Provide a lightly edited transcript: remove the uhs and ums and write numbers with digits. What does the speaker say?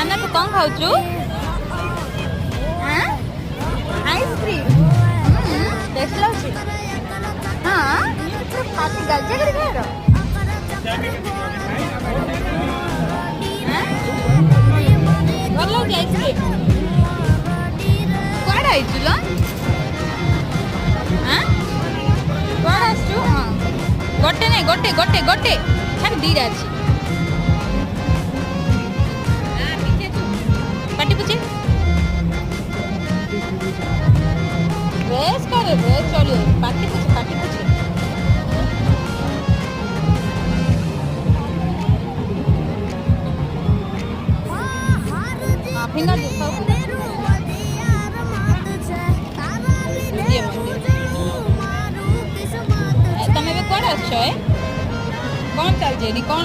नाना तू कौन खाऊ छु हां आइसक्रीम टेस्ट लाउछि हां ये तो खाती गलजे कर गए रो ଭଲ ଲାଗୁଛି ଆଇସ୍କ୍ରିମ୍ କୁଆଡ଼େ ଆଇଛୁ ଲୋ କୁଆଡ଼େ ଆସିଛୁ ହଁ ଗୋଟେ ନାଇଁ ଗୋଟେ ଗୋଟେ ଗୋଟେ ଖାଲି ଦୁଇଟା ଅଛି ପାଟି ପୁଛି ରେସ୍ କରେ ରେସ୍ ଚଳିବ ପାଟି ପୁଛି फिंगर दिखाओ तमें भी कौन अच्छो है कौन चल जे कौन